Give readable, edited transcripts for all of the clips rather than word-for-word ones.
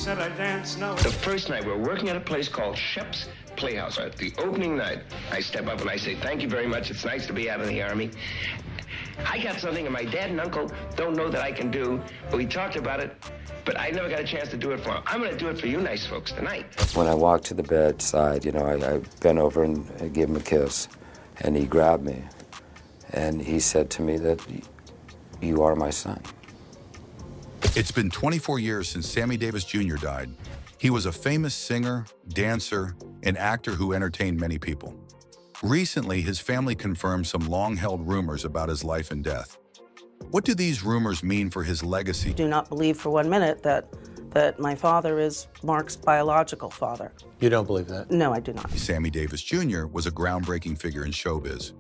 said I dance now. The first night, we were working at a place called Shep's Playhouse. At the opening night, I step up and I say, "Thank you very much. It's nice to be out of the Army. I got something that my dad and uncle don't know that I can do, but we talked about it, but I never got a chance to do it for them. I'm going to do it for you nice folks tonight." When I walked to the bedside, you know, I bent over and I gave him a kiss, and he grabbed me, and he said to me that, "You are my son." It's been 24 years since Sammy Davis Jr. died. He was a famous singer, dancer, and actor who entertained many people. Recently, his family confirmed some long-held rumors about his life and death. What do these rumors mean for his legacy? I do not believe for 1 minute that my father is Mark's biological father. You don't believe that? No, I do not. Sammy Davis Jr. was a groundbreaking figure in showbiz.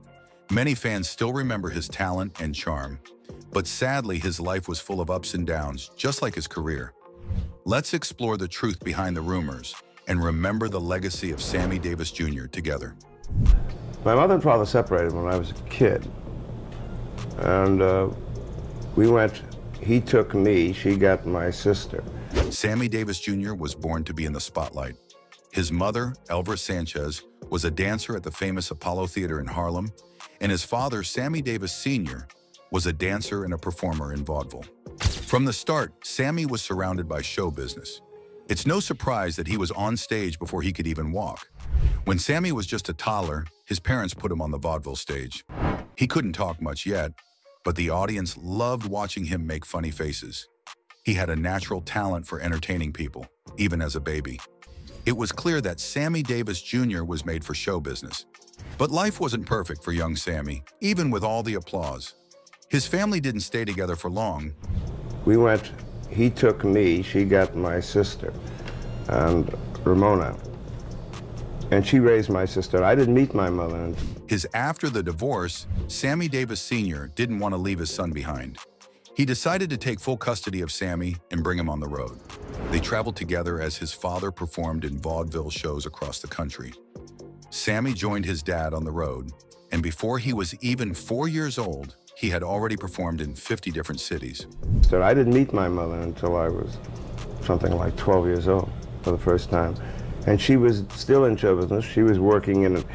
Many fans still remember his talent and charm, but sadly, his life was full of ups and downs, just like his career. Let's explore the truth behind the rumors and remember the legacy of Sammy Davis Jr. together. My mother and father separated when I was a kid, and he took me, she got my sister. Sammy Davis Jr. was born to be in the spotlight. His mother, Elvera Sanchez, was a dancer at the famous Apollo Theater in Harlem, and his father, Sammy Davis Sr., was a dancer and a performer in vaudeville. From the start, Sammy was surrounded by show business. It's no surprise that he was on stage before he could even walk. When Sammy was just a toddler, his parents put him on the vaudeville stage. He couldn't talk much yet, but the audience loved watching him make funny faces. He had a natural talent for entertaining people, even as a baby. It was clear that Sammy Davis Jr. was made for show business. But life wasn't perfect for young Sammy, even with all the applause. His family didn't stay together for long. He took me, she got my sister, and Ramona. And she raised my sister. I didn't meet my mother. After the divorce, Sammy Davis Sr. didn't want to leave his son behind. He decided to take full custody of Sammy and bring him on the road. They traveled together as his father performed in vaudeville shows across the country. Sammy joined his dad on the road, and before he was even 4 years old, he had already performed in 50 different cities. So I didn't meet my mother until I was something like 12 years old for the first time. And she was still in show business. She was working in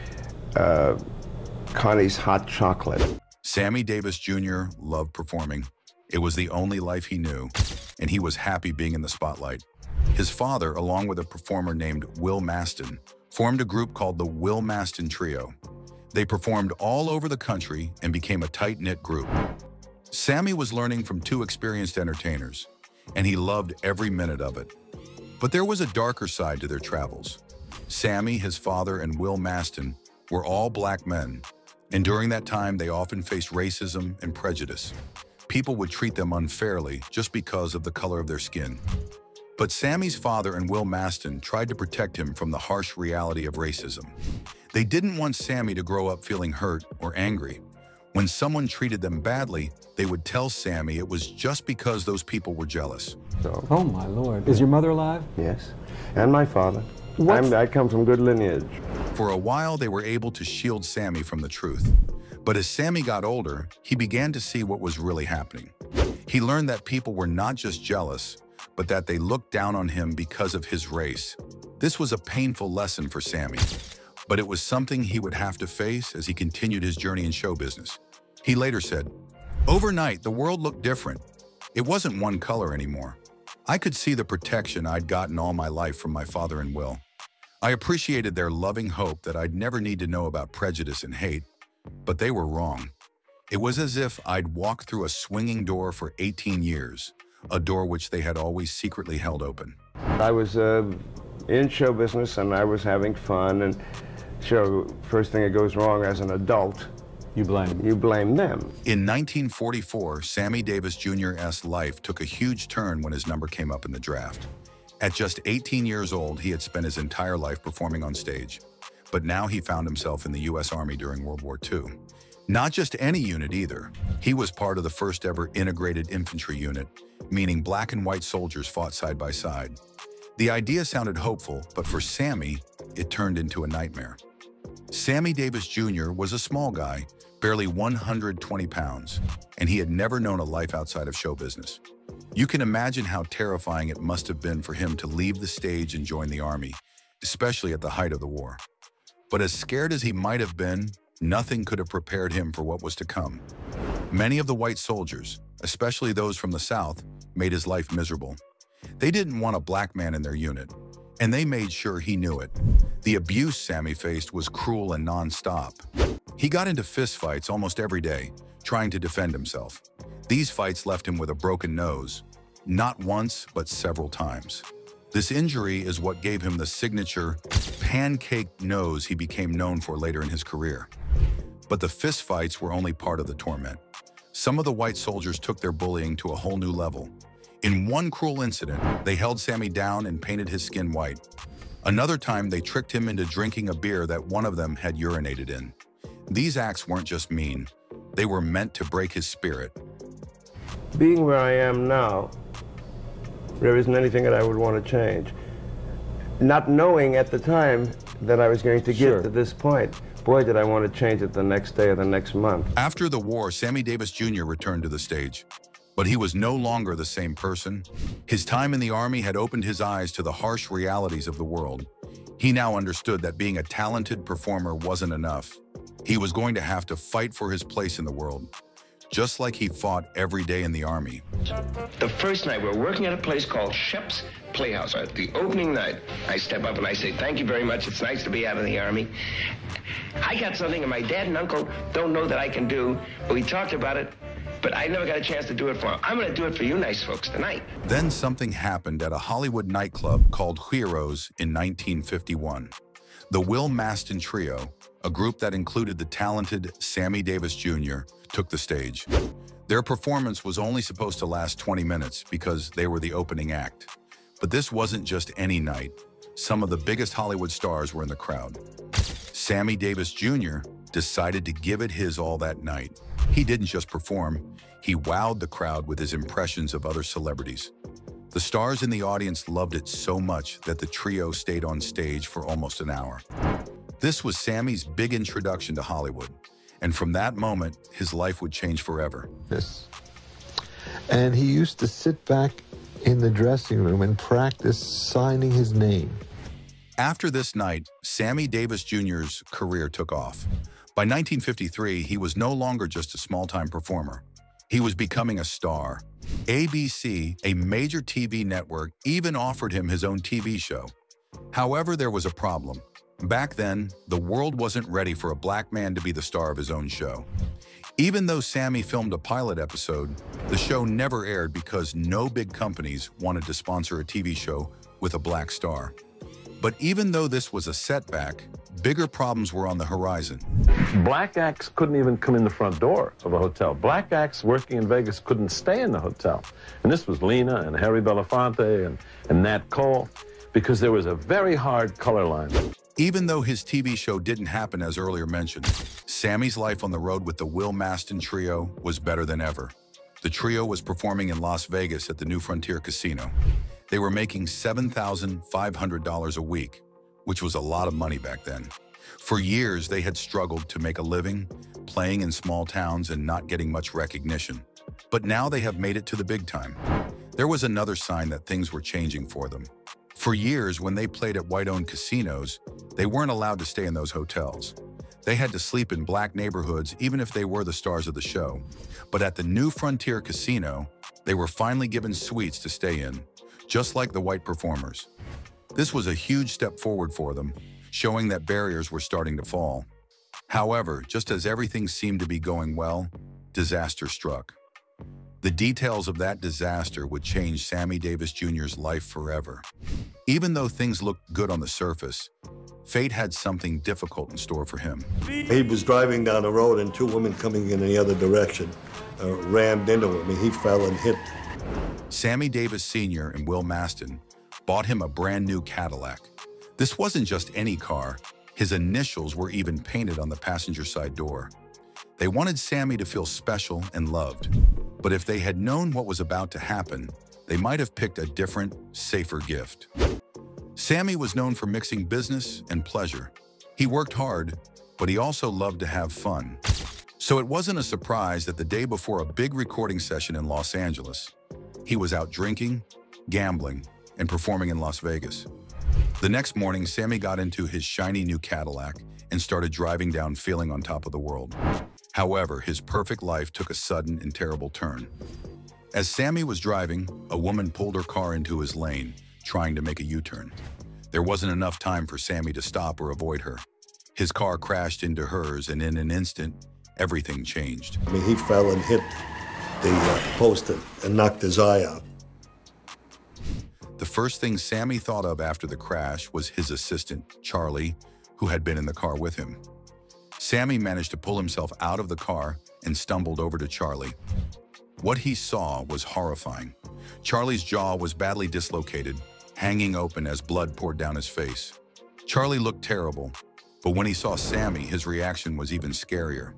Connie's Hot Chocolate. Sammy Davis Jr. loved performing. It was the only life he knew, and he was happy being in the spotlight. His father, along with a performer named Will Maston, formed a group called the Will Maston Trio. They performed all over the country and became a tight-knit group. Sammy was learning from two experienced entertainers, and he loved every minute of it. But there was a darker side to their travels. Sammy, his father, and Will Maston were all black men, and during that time they often faced racism and prejudice. People would treat them unfairly just because of the color of their skin. But Sammy's father and Will Maston tried to protect him from the harsh reality of racism. They didn't want Sammy to grow up feeling hurt or angry. When someone treated them badly, they would tell Sammy it was just because those people were jealous. Oh my Lord. Is your mother alive? Yes, and my father. I come from good lineage. For a while, they were able to shield Sammy from the truth. But as Sammy got older, he began to see what was really happening. He learned that people were not just jealous, but that they looked down on him because of his race. This was a painful lesson for Sammy, but it was something he would have to face as he continued his journey in show business. He later said, "Overnight, the world looked different. It wasn't one color anymore. I could see the protection I'd gotten all my life from my father and Will. I appreciated their loving hope that I'd never need to know about prejudice and hate, but they were wrong. It was as if I'd walked through a swinging door for 18 years, a door which they had always secretly held open." I was in show business and I was having fun, and first thing that goes wrong as an adult, you blame them. In 1944, Sammy Davis Jr.'s life took a huge turn when his number came up in the draft. At just 18 years old, he had spent his entire life performing on stage. But now he found himself in the U.S. Army during World War II. Not just any unit either. He was part of the first ever integrated infantry unit, meaning black and white soldiers fought side by side. The idea sounded hopeful, but for Sammy, it turned into a nightmare. Sammy Davis Jr. was a small guy, barely 120 pounds, and he had never known a life outside of show business. You can imagine how terrifying it must have been for him to leave the stage and join the army, especially at the height of the war. But as scared as he might have been, nothing could have prepared him for what was to come. Many of the white soldiers, especially those from the South, made his life miserable. They didn't want a black man in their unit, and they made sure he knew it. The abuse Sammy faced was cruel and non-stop. He got into fistfights almost every day, trying to defend himself. These fights left him with a broken nose, not once, but several times. This injury is what gave him the signature pancake nose he became known for later in his career. But the fistfights were only part of the torment. Some of the white soldiers took their bullying to a whole new level. In one cruel incident, they held Sammy down and painted his skin white. Another time, they tricked him into drinking a beer that one of them had urinated in. These acts weren't just mean, they were meant to break his spirit. Being where I am now, there isn't anything that I would want to change. Not knowing at the time that I was going to get to this point, boy, did I want to change it the next day or the next month. After the war, Sammy Davis Jr. returned to the stage. But he was no longer the same person. His time in the Army had opened his eyes to the harsh realities of the world. He now understood that being a talented performer wasn't enough. He was going to have to fight for his place in the world, just like he fought every day in the Army. The first night, we're working at a place called Shep's Playhouse. At the opening night, I step up and I say, thank you very much. It's nice to be out of the Army. I got something that my dad and uncle don't know that I can do. We talked about it, but I never got a chance to do it for them. I'm going to do it for you nice folks tonight. Then something happened at a Hollywood nightclub called Heroes in 1951. The Will Mastin Trio, a group that included the talented Sammy Davis Jr., took the stage. Their performance was only supposed to last 20 minutes because they were the opening act. But this wasn't just any night. Some of the biggest Hollywood stars were in the crowd. Sammy Davis Jr. decided to give it his all that night. He didn't just perform, he wowed the crowd with his impressions of other celebrities. The stars in the audience loved it so much that the trio stayed on stage for almost an hour. This was Sammy's big introduction to Hollywood, and from that moment, his life would change forever. Yes. And he used to sit back in the dressing room and practice signing his name. After this night, Sammy Davis Jr.'s career took off. By 1953, he was no longer just a small-time performer. He was becoming a star. ABC, a major TV network, even offered him his own TV show. However, there was a problem. Back then, the world wasn't ready for a black man to be the star of his own show. Even though Sammy filmed a pilot episode, the show never aired because no big companies wanted to sponsor a TV show with a black star. But even though this was a setback, bigger problems were on the horizon. Black acts couldn't even come in the front door of a hotel. Black acts working in Vegas couldn't stay in the hotel. And this was Lena and Harry Belafonte and Nat Cole, because there was a very hard color line. Even though his TV show didn't happen as earlier mentioned, Sammy's life on the road with the Will Mastin Trio was better than ever. The trio was performing in Las Vegas at the New Frontier Casino. They were making $7,500 a week, which was a lot of money back then. For years, they had struggled to make a living, playing in small towns and not getting much recognition. But now they have made it to the big time. There was another sign that things were changing for them. For years, when they played at white-owned casinos, they weren't allowed to stay in those hotels. They had to sleep in black neighborhoods even if they were the stars of the show. But at the New Frontier Casino, they were finally given suites to stay in, just like the white performers. This was a huge step forward for them, showing that barriers were starting to fall. However, just as everything seemed to be going well, disaster struck. The details of that disaster would change Sammy Davis Jr.'s life forever. Even though things looked good on the surface, fate had something difficult in store for him. He was driving down the road and two women coming in the other direction rammed into him and he fell and hit. Sammy Davis Sr. and Will Mastin bought him a brand new Cadillac. This wasn't just any car. His initials were even painted on the passenger side door. They wanted Sammy to feel special and loved. But if they had known what was about to happen, they might have picked a different, safer gift. Sammy was known for mixing business and pleasure. He worked hard, but he also loved to have fun. So it wasn't a surprise that the day before a big recording session in Los Angeles, He was out drinking, gambling, and performing in Las Vegas. The next morning, Sammy got into his shiny new Cadillac and started driving down feeling on top of the world. However, his perfect life took a sudden and terrible turn. As Sammy was driving, a woman pulled her car into his lane, trying to make a U-turn. There wasn't enough time for Sammy to stop or avoid her. His car crashed into hers, and in an instant, everything changed. I mean, he fell and hit the post and knocked his eye out. The first thing Sammy thought of after the crash was his assistant, Charlie, who had been in the car with him. Sammy managed to pull himself out of the car and stumbled over to Charlie. What he saw was horrifying. Charlie's jaw was badly dislocated, hanging open as blood poured down his face. Charlie looked terrible, but when he saw Sammy, his reaction was even scarier.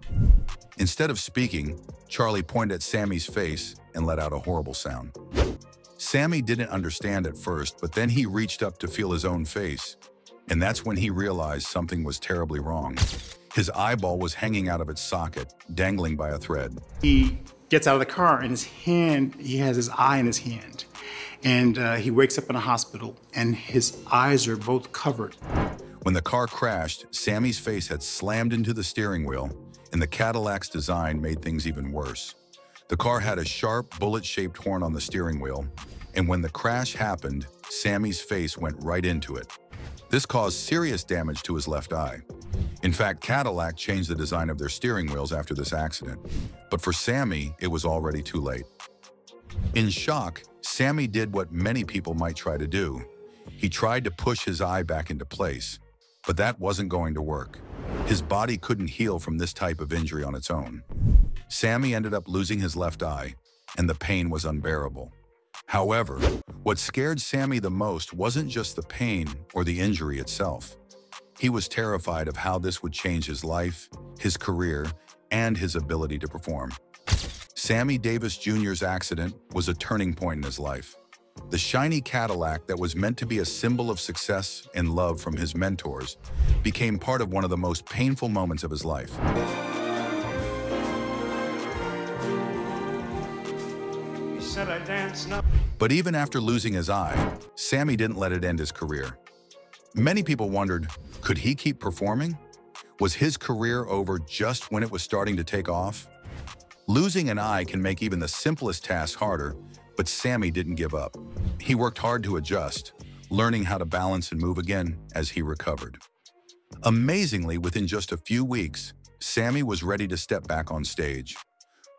Instead of speaking, Charlie pointed at Sammy's face and let out a horrible sound. Sammy didn't understand at first, but then he reached up to feel his own face, and that's when he realized something was terribly wrong. His eyeball was hanging out of its socket, dangling by a thread. He gets out of the car and he has his eye in his hand. And he wakes up in a hospital and his eyes are both covered. When the car crashed, Sammy's face had slammed into the steering wheel, and the Cadillac's design made things even worse. The car had a sharp, bullet-shaped horn on the steering wheel, and when the crash happened, Sammy's face went right into it. This caused serious damage to his left eye. In fact, Cadillac changed the design of their steering wheels after this accident, but for Sammy, it was already too late. In shock, Sammy did what many people might try to do. He tried to push his eye back into place, but that wasn't going to work. His body couldn't heal from this type of injury on its own. Sammy ended up losing his left eye, and the pain was unbearable. However, what scared Sammy the most wasn't just the pain or the injury itself. He was terrified of how this would change his life, his career, and his ability to perform. Sammy Davis Jr.'s accident was a turning point in his life. The shiny Cadillac that was meant to be a symbol of success and love from his mentors became part of one of the most painful moments of his life. But even after losing his eye, Sammy didn't let it end his career. Many people wondered, could he keep performing? Was his career over just when it was starting to take off? Losing an eye can make even the simplest task harder, but Sammy didn't give up. He worked hard to adjust, learning how to balance and move again as he recovered. Amazingly, within just a few weeks, Sammy was ready to step back on stage.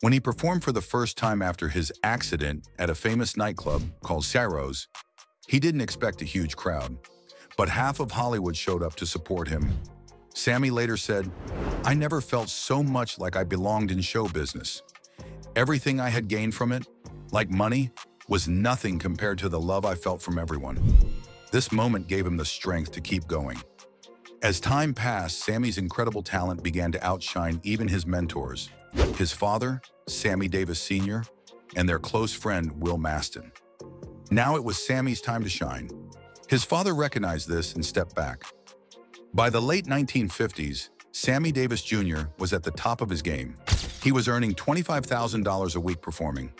When he performed for the first time after his accident at a famous nightclub called Ciro's, he didn't expect a huge crowd, but half of Hollywood showed up to support him. Sammy later said, "I never felt so much like I belonged in show business. Everything I had gained from it, like money, was nothing compared to the love I felt from everyone." This moment gave him the strength to keep going. As time passed, Sammy's incredible talent began to outshine even his mentors, his father, Sammy Davis Sr., and their close friend, Will Maston. Now it was Sammy's time to shine. His father recognized this and stepped back. By the late 1950s, Sammy Davis Jr. was at the top of his game. He was earning $25,000 a week performing.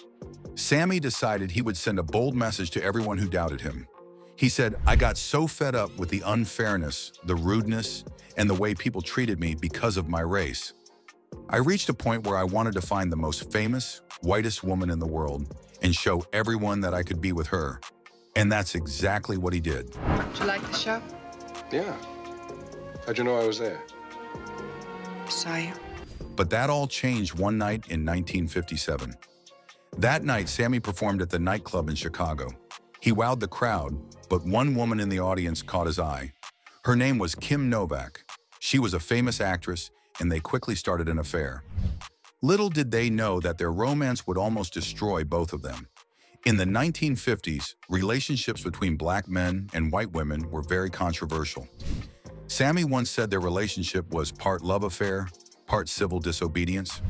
Sammy decided he would send a bold message to everyone who doubted him. He said, "I got so fed up with the unfairness, the rudeness, and the way people treated me because of my race. I reached a point where I wanted to find the most famous, whitest woman in the world and show everyone that I could be with her." And that's exactly what he did. Did you like the show? Yeah. How'd you know I was there? Saw you. But that all changed one night in 1957. That night, Sammy performed at the nightclub in Chicago. He wowed the crowd, but one woman in the audience caught his eye. Her name was Kim Novak. She was a famous actress, and they quickly started an affair. Little did they know that their romance would almost destroy both of them. In the 1950s, relationships between black men and white women were very controversial. Sammy once said their relationship was part love affair, part civil disobedience.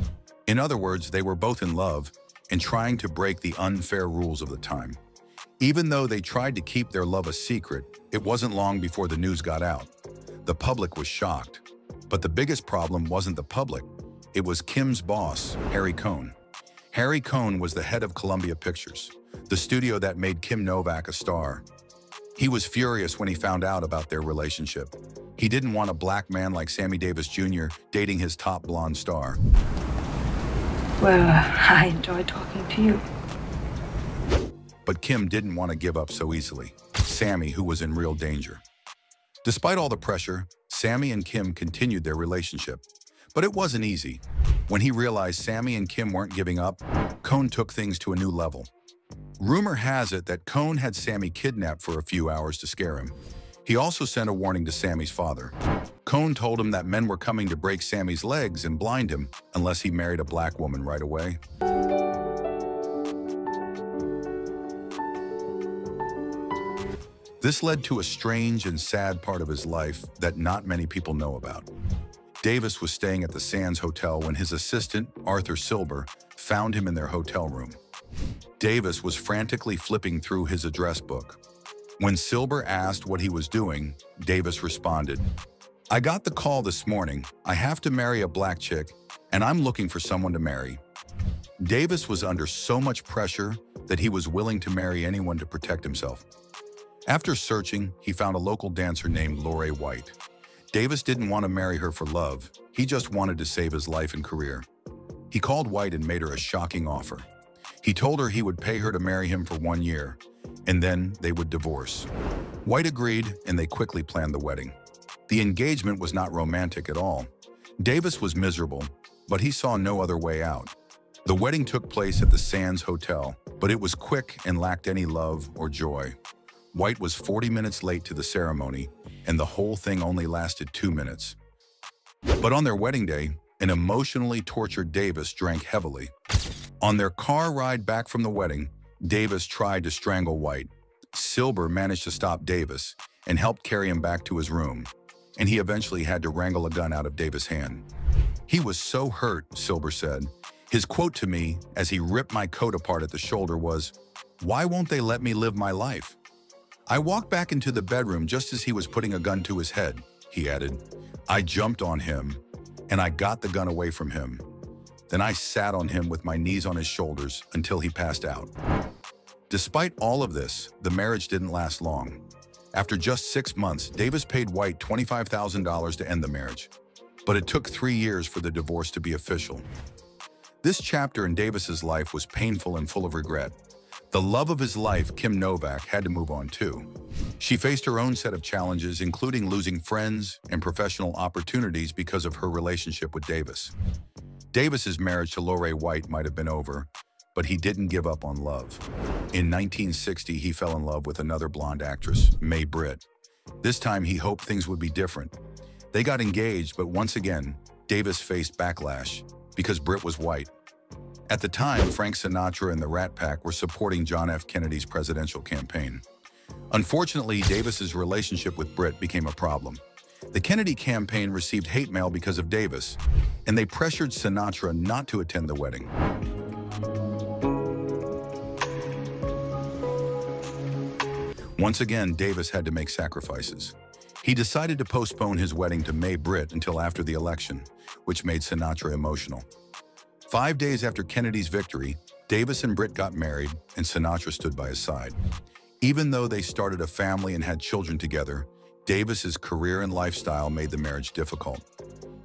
In other words, they were both in love and trying to break the unfair rules of the time. Even though they tried to keep their love a secret, it wasn't long before the news got out. The public was shocked. But the biggest problem wasn't the public. It was Kim's boss, Harry Cohn. Harry Cohn was the head of Columbia Pictures, the studio that made Kim Novak a star. He was furious when he found out about their relationship. He didn't want a black man like Sammy Davis Jr. dating his top blonde star. Well, I enjoy talking to you. But Kim didn't want to give up so easily. Sammy, who was in real danger. Despite all the pressure, Sammy and Kim continued their relationship. But it wasn't easy. When he realized Sammy and Kim weren't giving up, Cohn took things to a new level. Rumor has it that Cohn had Sammy kidnapped for a few hours to scare him. He also sent a warning to Sammy's father. Cohn told him that men were coming to break Sammy's legs and blind him unless he married a black woman right away. This led to a strange and sad part of his life that not many people know about. Davis was staying at the Sands Hotel when his assistant, Arthur Silber, found him in their hotel room. Davis was frantically flipping through his address book. When Silber asked what he was doing, Davis responded, "I got the call this morning. I have to marry a black chick, and I'm looking for someone to marry." Davis was under so much pressure that he was willing to marry anyone to protect himself. After searching, he found a local dancer named Lorraine White. Davis didn't want to marry her for love. He just wanted to save his life and career. He called White and made her a shocking offer. He told her he would pay her to marry him for 1 year, and then they would divorce. White agreed, and they quickly planned the wedding. The engagement was not romantic at all. Davis was miserable, but he saw no other way out. The wedding took place at the Sands Hotel, but it was quick and lacked any love or joy. White was 40 minutes late to the ceremony, and the whole thing only lasted 2 minutes. But on their wedding day, an emotionally tortured Davis drank heavily. On their car ride back from the wedding, Davis tried to strangle White. Silber managed to stop Davis and helped carry him back to his room, and he eventually had to wrangle a gun out of Davis' hand. "He was so hurt," Silber said. His quote to me as he ripped my coat apart at the shoulder was, "Why won't they let me live my life?" I walked back into the bedroom just as he was putting a gun to his head, he added. I jumped on him, and I got the gun away from him. Then I sat on him with my knees on his shoulders until he passed out. Despite all of this, the marriage didn't last long. After just 6 months, Davis paid White $25,000 to end the marriage. But it took 3 years for the divorce to be official. This chapter in Davis's life was painful and full of regret. The love of his life, Kim Novak, had to move on too. She faced her own set of challenges, including losing friends and professional opportunities because of her relationship with Davis. Davis's marriage to Lorraine White might have been over, but he didn't give up on love. In 1960, he fell in love with another blonde actress, Mae Britt. This time, he hoped things would be different. They got engaged, but once again, Davis faced backlash because Britt was white. At the time, Frank Sinatra and the Rat Pack were supporting John F. Kennedy's presidential campaign. Unfortunately, Davis's relationship with Britt became a problem. The Kennedy campaign received hate mail because of Davis, and they pressured Sinatra not to attend the wedding. Once again, Davis had to make sacrifices. He decided to postpone his wedding to Mae Britt until after the election, which made Sinatra emotional. 5 days after Kennedy's victory, Davis and Britt got married, and Sinatra stood by his side. Even though they started a family and had children together, Davis's career and lifestyle made the marriage difficult.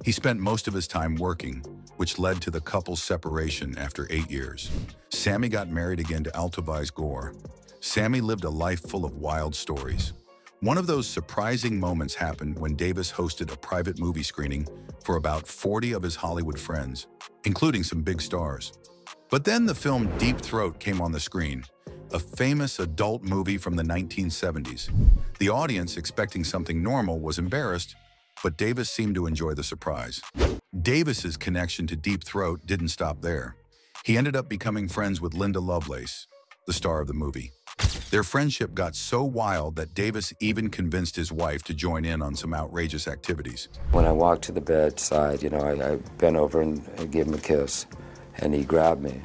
He spent most of his time working, which led to the couple's separation after 8 years. Sammy got married again to Elvera Gore. Sammy lived a life full of wild stories. One of those surprising moments happened when Davis hosted a private movie screening for about 40 of his Hollywood friends, including some big stars. But then the film Deep Throat came on the screen, a famous adult movie from the 1970s. The audience, expecting something normal, was embarrassed, but Davis seemed to enjoy the surprise. Davis's connection to Deep Throat didn't stop there. He ended up becoming friends with Linda Lovelace, the star of the movie. Their friendship got so wild that Davis even convinced his wife to join in on some outrageous activities. When I walked to the bedside, I bent over and gave him a kiss, and he grabbed me,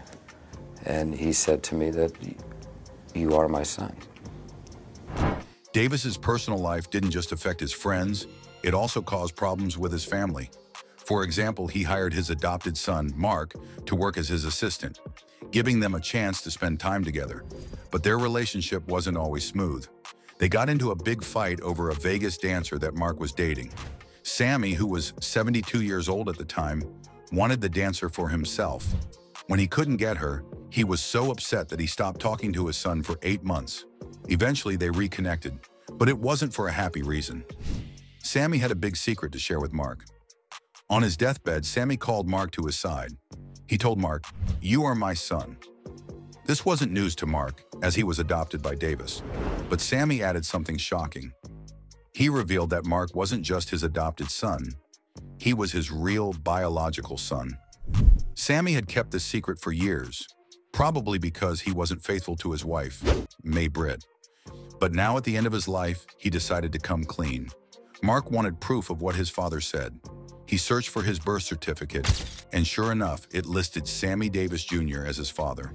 and he said to me that, "You are my son." Davis's personal life didn't just affect his friends, it also caused problems with his family. For example, he hired his adopted son, Mark, to work as his assistant. giving them a chance to spend time together. But their relationship wasn't always smooth. They got into a big fight over a Vegas dancer that Mark was dating. Sammy, who was 72 years old at the time, wanted the dancer for himself. When he couldn't get her, he was so upset that he stopped talking to his son for 8 months. Eventually, they reconnected, but it wasn't for a happy reason. Sammy had a big secret to share with Mark. On his deathbed, Sammy called Mark to his side. He told Mark, "You are my son." This wasn't news to Mark, as he was adopted by Davis. But Sammy added something shocking. He revealed that Mark wasn't just his adopted son, he was his real biological son. Sammy had kept this secret for years, probably because he wasn't faithful to his wife, May Britt. But now at the end of his life, he decided to come clean. Mark wanted proof of what his father said. He searched for his birth certificate, and sure enough, it listed Sammy Davis Jr. as his father.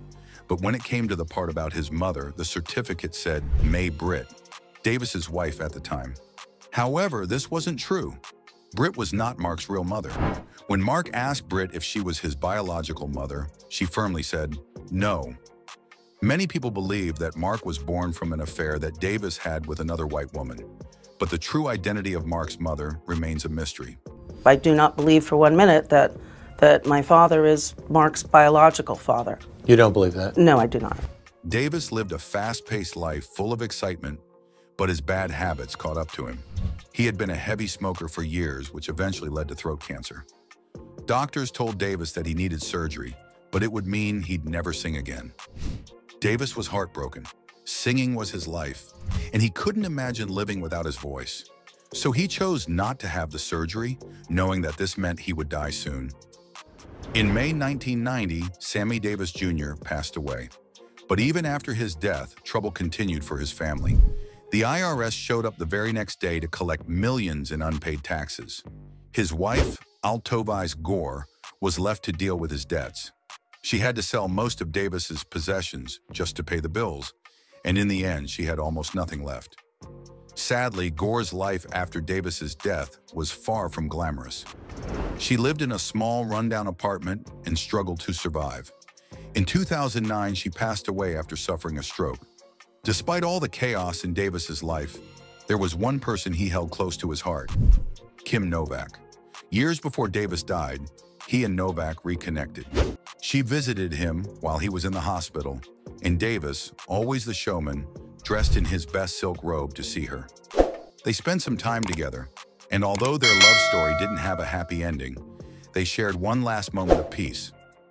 But when it came to the part about his mother, the certificate said May Britt, Davis's wife at the time. However, this wasn't true. Britt was not Mark's real mother. When Mark asked Britt if she was his biological mother, she firmly said, no. Many people believe that Mark was born from an affair that Davis had with another white woman. But the true identity of Mark's mother remains a mystery. I do not believe for 1 minute that my father is Mark's biological father. You don't believe that? No, I do not. Davis lived a fast-paced life full of excitement, but his bad habits caught up to him. He had been a heavy smoker for years, which eventually led to throat cancer. Doctors told Davis that he needed surgery, but it would mean he'd never sing again. Davis was heartbroken. Singing was his life, and he couldn't imagine living without his voice. So he chose not to have the surgery, knowing that this meant he would die soon. In May 1990, Sammy Davis Jr. passed away. But even after his death, trouble continued for his family. The IRS showed up the very next day to collect millions in unpaid taxes. His wife, Altovice Gore, was left to deal with his debts. She had to sell most of Davis's possessions just to pay the bills, and in the end, she had almost nothing left. Sadly, Gore's life after Davis's death was far from glamorous. She lived in a small, rundown apartment and struggled to survive. In 2009, she passed away after suffering a stroke. Despite all the chaos in Davis's life, there was one person he held close to his heart, Kim Novak. Years before Davis died, he and Novak reconnected. She visited him while he was in the hospital, and Davis, always the showman, dressed in his best silk robe to see her. They spent some time together, and although their love story didn't have a happy ending, they shared one last moment of peace.